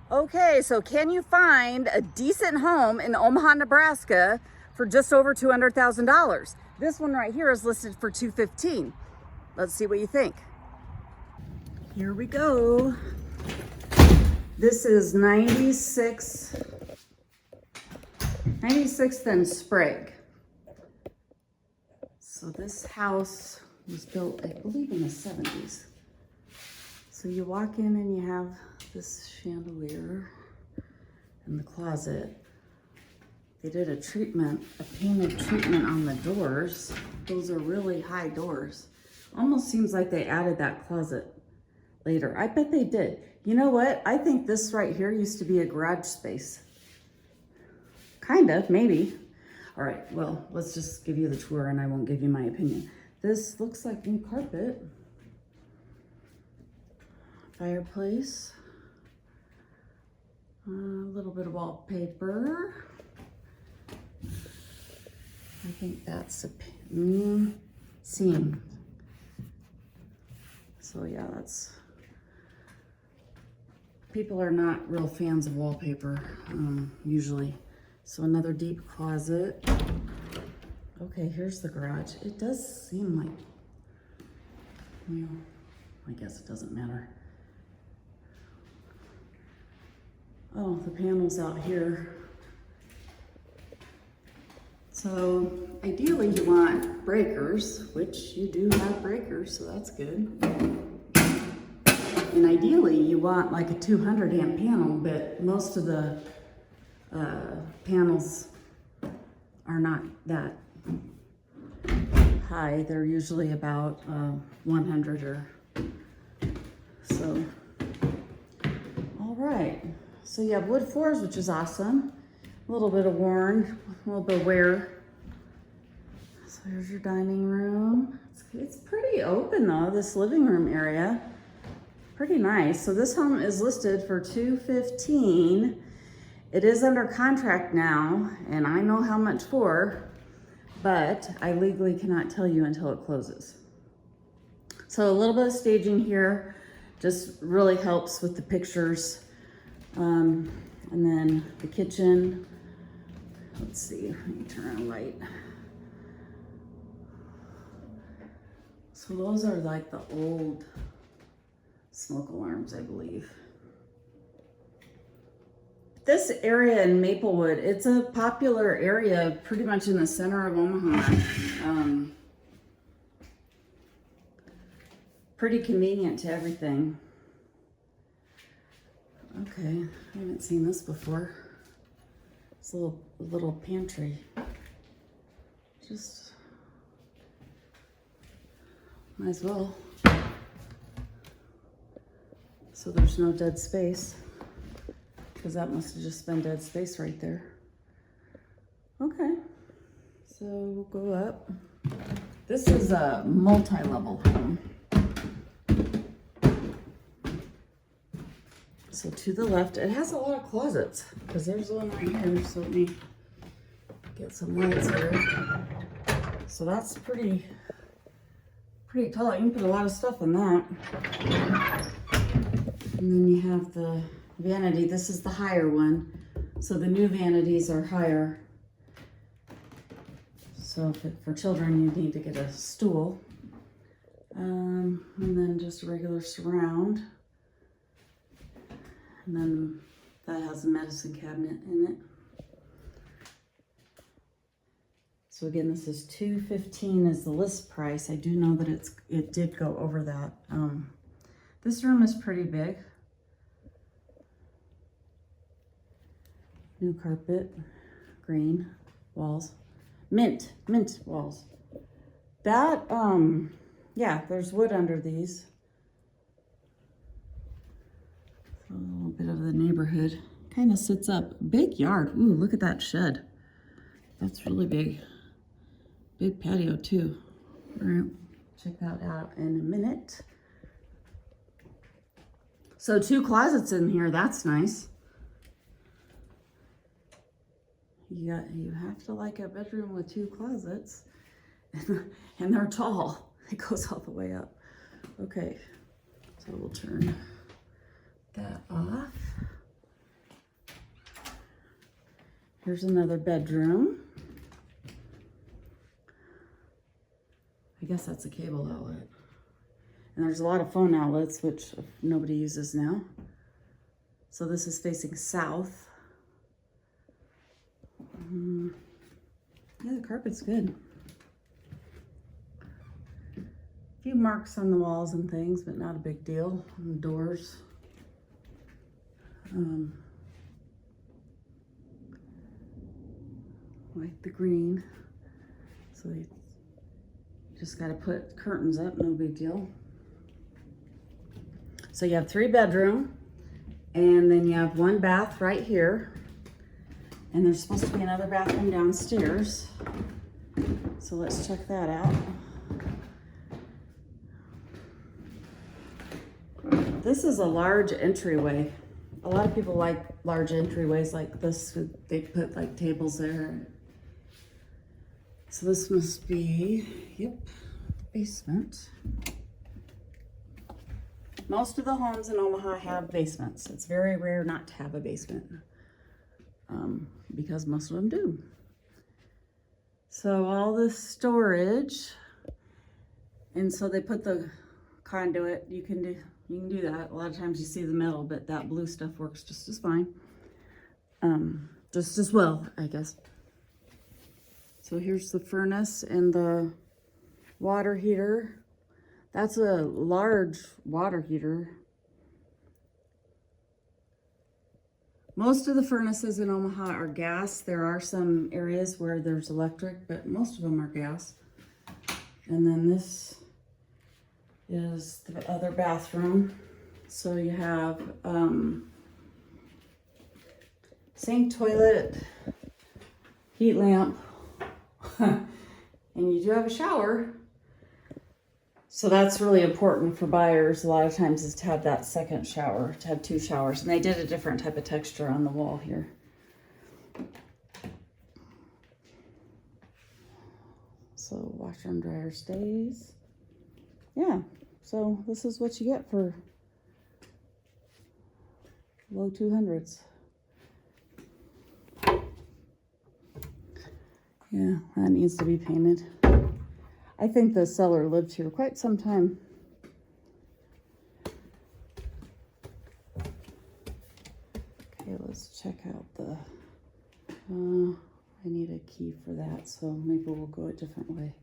Okay, so can you find a decent home in Omaha, Nebraska for just over $200,000? This one right here is listed for $215,000. Let's see what you think. Here we go. This is 96th and Sprague. So this house was built, I believe, in the 70s. So you walk in and you have this chandelier in the closet. They did a painted treatment on the doors. Those are really high doors. Almost seems like they added that closet later. I bet they did. You know what? I think this right here used to be a garage space. Kind of, maybe. All right, well, let's just give you the tour and I won't give you my opinion. This looks like new carpet. Fireplace. A little bit of wallpaper. I think that's a seam. So yeah, people are not real fans of wallpaper, usually. So another deep closet. Okay, here's the garage. It does seem like, well, I guess it doesn't matter. Oh, the panel's out here. So ideally you want breakers, which you do have breakers, so that's good. And ideally you want like a 200 amp panel, but most of the panels are not that high. They're usually about 100 or so. All right, so you have wood floors, which is awesome. A little bit of worn, a little bit of wear. So here's your dining room. It's pretty open though, this living room area. Pretty nice. So this home is listed for $215,000. It is under contract now, and I know how much for, but I legally cannot tell you until it closes. So a little bit of staging here just really helps with the pictures. And then the kitchen. Let's see, let me turn on a light. So those are like the old smoke alarms, I believe. This area in Maplewood, it's a popular area pretty much in the center of Omaha. Pretty convenient to everything. Okay, I haven't seen this before. It's a little pantry. Just might as well. So there's no dead space, because that must have just been dead space right there. Okay, so we'll go up. This is a multi-level home. So to the left, it has a lot of closets, because there's one right here. So let me get some lights here. So that's pretty tall. You can put a lot of stuff in that. And then you have the vanity. This is the higher one. So the new vanities are higher. So for children, you need to get a stool. And then just a regular surround. And then that has a medicine cabinet in it. So again, this is $215,000 is the list price. I do know that it did go over that. This room is pretty big. New carpet, green walls, mint walls. That, yeah, there's wood under these. A little bit of the neighborhood. Kind of sits up. Big yard. Ooh, look at that shed. That's really big. Big patio too. All right, check that out in a minute. So 2 closets in here. That's nice. You have to like a bedroom with 2 closets, and they're tall. It goes all the way up. Okay, so we'll turn that off. Here's another bedroom. I guess that's a cable outlet. And there's a lot of phone outlets, which nobody uses now. So this is facing south. Yeah, the carpet's good. A few marks on the walls and things, but not a big deal. On the doors. Like the green. So you just got to put curtains up, no big deal. So you have 3 bedroom, and then you have 1 bath right here. And there's supposed to be another bathroom downstairs. So let's check that out. This is a large entryway. A lot of people like large entryways like this. They put like tables there. So this must be, yep, basement. Most of the homes in Omaha have basements. It's very rare not to have a basement, because most of them do. So all this storage, and so they put the conduit. You can do that. A lot of times you see the metal, but that blue stuff works just as fine. Just as well, I guess. So here's the furnace and the water heater. That's a large water heater. Most of the furnaces in Omaha are gas. There are some areas where there's electric, but most of them are gas. And then this is the other bathroom. So you have sink, toilet, heat lamp, and you do have a shower. So that's really important for buyers a lot of times, is to have that second shower, to have 2 showers. And they did a different type of texture on the wall here. So washer and dryer stays. Yeah, so this is what you get for low 200s. Yeah, that needs to be painted. I think the seller lived here quite some time. Okay, let's check out the, I need a key for that, so maybe we'll go a different way.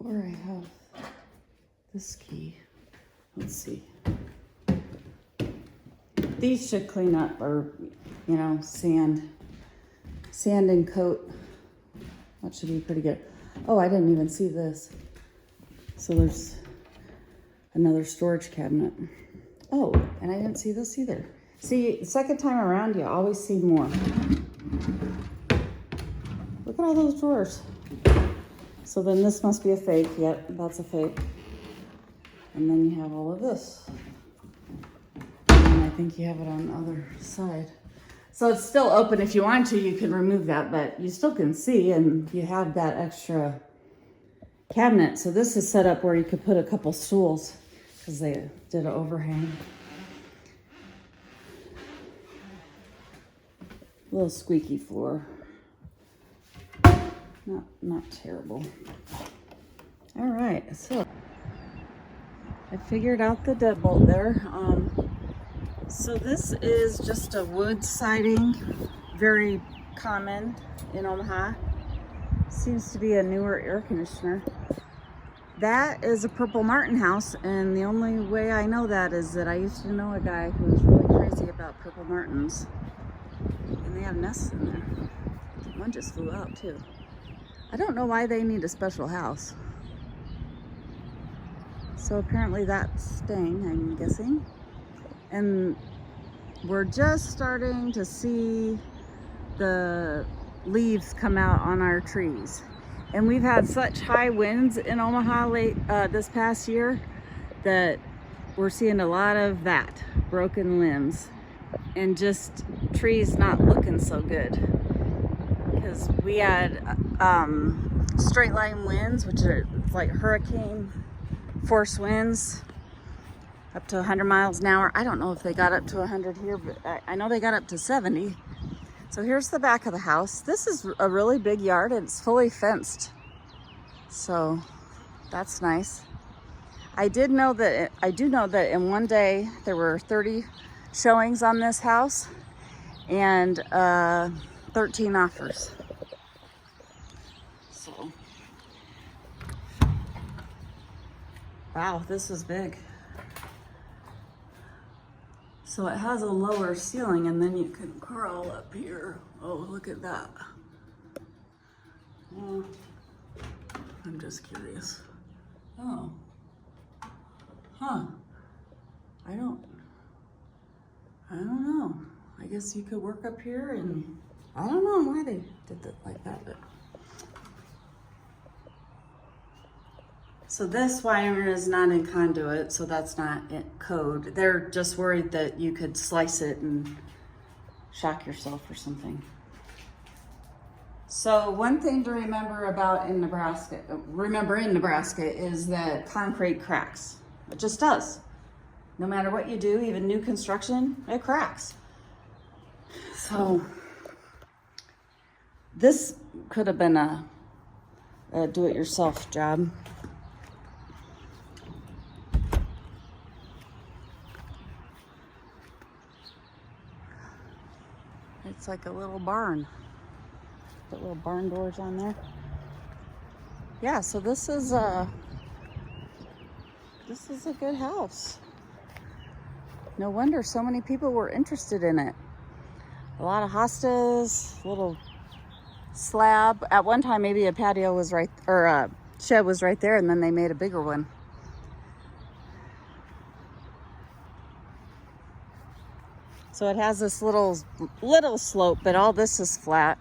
Or I have this key. Let's see. These should clean up, or, you know, sand and coat. That should be pretty good. Oh, I didn't even see this. So there's another storage cabinet. Oh, and I didn't see this either. See, the second time around, you always see more. Look at all those drawers. So then this must be a fake. Yep, that's a fake. And then you have all of this. And I think you have it on the other side. So it's still open. If you want to, you can remove that, but you still can see, and you have that extra cabinet. So this is set up where you could put a couple stools, because they did an overhang. A little squeaky floor. Not terrible. All right, so I figured out the deadbolt there. So this is just a wood siding, very common in Omaha. Seems to be a newer air conditioner. That is a Purple Martin house, and the only way I know that is that I used to know a guy who was really crazy about Purple Martins. And they have nests in there. One just flew out too. I don't know why they need a special house. So apparently that's staying, I'm guessing. And we're just starting to see the leaves come out on our trees. And we've had such high winds in Omaha this past year that we're seeing a lot of that, broken limbs, and just trees not looking so good. Because we had straight line winds, which are like hurricane force winds. Up to 100 miles an hour. I don't know if they got up to 100 here, but I know they got up to 70. So here's the back of the house. This is a really big yard and it's fully fenced. So that's nice. I do know that in one day there were 30 showings on this house and 13 offers. So, wow, this is big. So it has a lower ceiling and then you can crawl up here. Oh, look at that. Well, I'm just curious. Oh. Huh. I don't know. I guess you could work up here and I don't know why they did it like that, but. So this wire is not in conduit, so that's not in code. They're just worried that you could slice it and shock yourself or something. So one thing to remember in Nebraska is that concrete cracks. It just does. No matter what you do, even new construction, it cracks. So this could have been a do-it-yourself job. It's like a little barn. Put little barn doors on there. Yeah, so this is a good house. No wonder so many people were interested in it. A lot of hostas, little slab. At one time, maybe a patio was right, or a shed was right there, and then they made a bigger one. So it has this little slope, but all this is flat.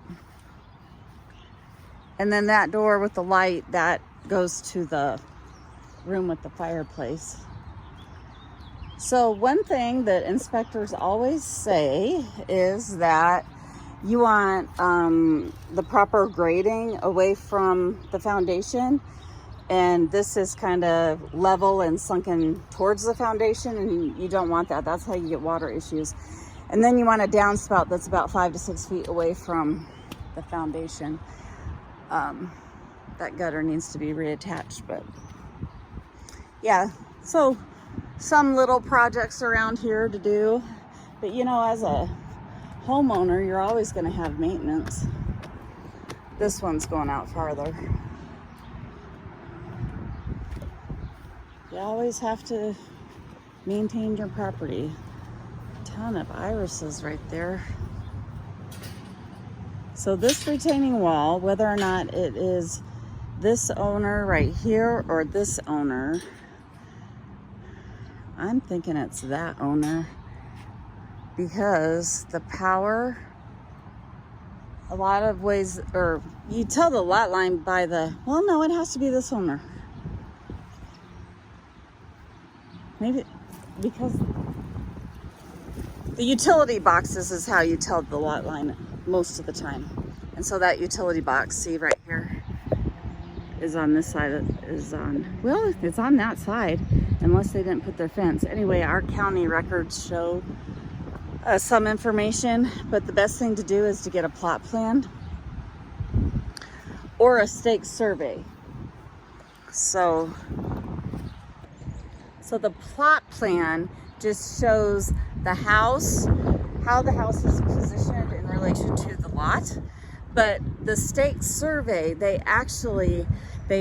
And then that door with the light, that goes to the room with the fireplace. So one thing that inspectors always say is that you want the proper grading away from the foundation. And this is kind of level and sunken towards the foundation, and you don't want that. That's how you get water issues. And then you want a downspout that's about 5 to 6 feet away from the foundation. That gutter needs to be reattached, but yeah, so some little projects around here to do, but you know, as a homeowner, you're always going to have maintenance. This one's going out farther. You always have to maintain your property. Ton of irises right there. So this retaining wall, whether or not it is this owner right here or this owner, I'm thinking it's that owner, because the power, a lot of ways, or you tell the lot line by the, well, no, it has to be this owner. Maybe because the utility boxes is how you tell the lot line most of the time. And so that utility box, see right here, is on this side, it's on that side, unless they didn't put their fence. Anyway, our county records show some information, but the best thing to do is to get a plot plan or a stake survey. So the plot plan just shows the house, how the house is positioned in relation to the lot. But the stake survey, they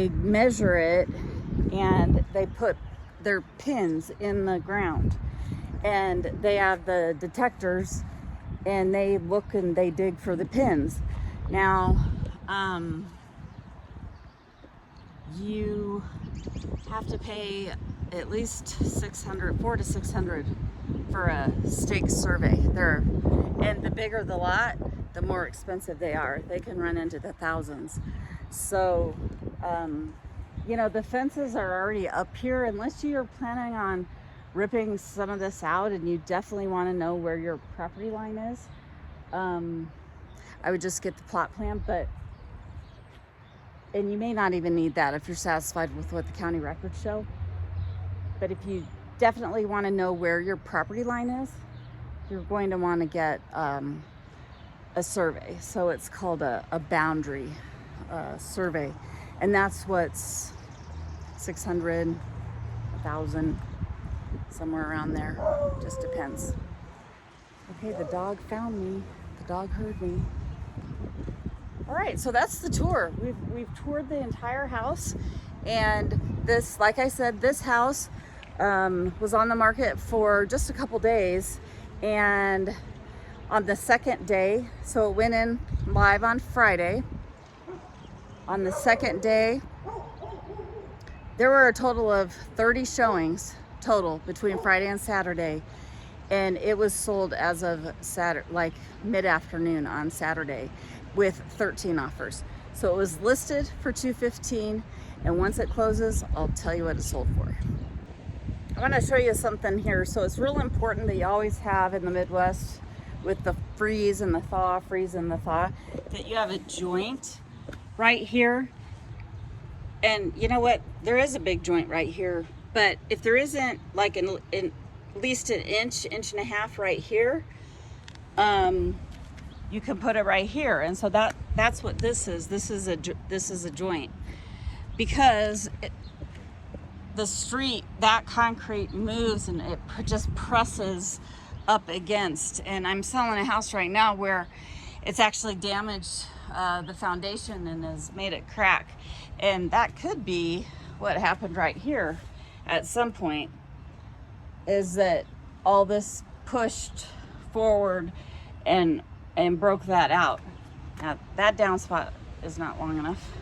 measure it and they put their pins in the ground. And they have the detectors and they look and they dig for the pins. Now, you have to pay at least $400 to $600 for a stake survey. And the bigger the lot, the more expensive they are. They can run into the thousands. So, you know, the fences are already up here. Unless you're planning on ripping some of this out and you definitely want to know where your property line is, I would just get the plot plan. And you may not even need that if you're satisfied with what the county records show. But if you definitely want to know where your property line is. You're going to want to get a survey. So it's called a boundary survey. And that's what's 600, 1,000, somewhere around there. Just depends. Okay, the dog found me. The dog heard me. All right, so that's the tour. We've toured the entire house, and this, like I said, this house was on the market for just a couple days, and on the second day, so it went in live on Friday. On the second day, there were a total of 30 showings total between Friday and Saturday, and it was sold as of Saturday, like mid-afternoon on Saturday, with 13 offers. So it was listed for $215, and once it closes, I'll tell you what it sold for. I want to show you something here. So it's real important that you always have in the Midwest, with the freeze and the thaw, that you have a joint right here. And you know what? There is a big joint right here, but if there isn't like at least an inch and a half right here, you can put it right here. And so that's what this is. This is a joint, because the street, that concrete moves and it just presses up against. And I'm selling a house right now where it's actually damaged the foundation and has made it crack. And that could be what happened right here at some point, is that all this pushed forward and broke that out. Now that downspout is not long enough.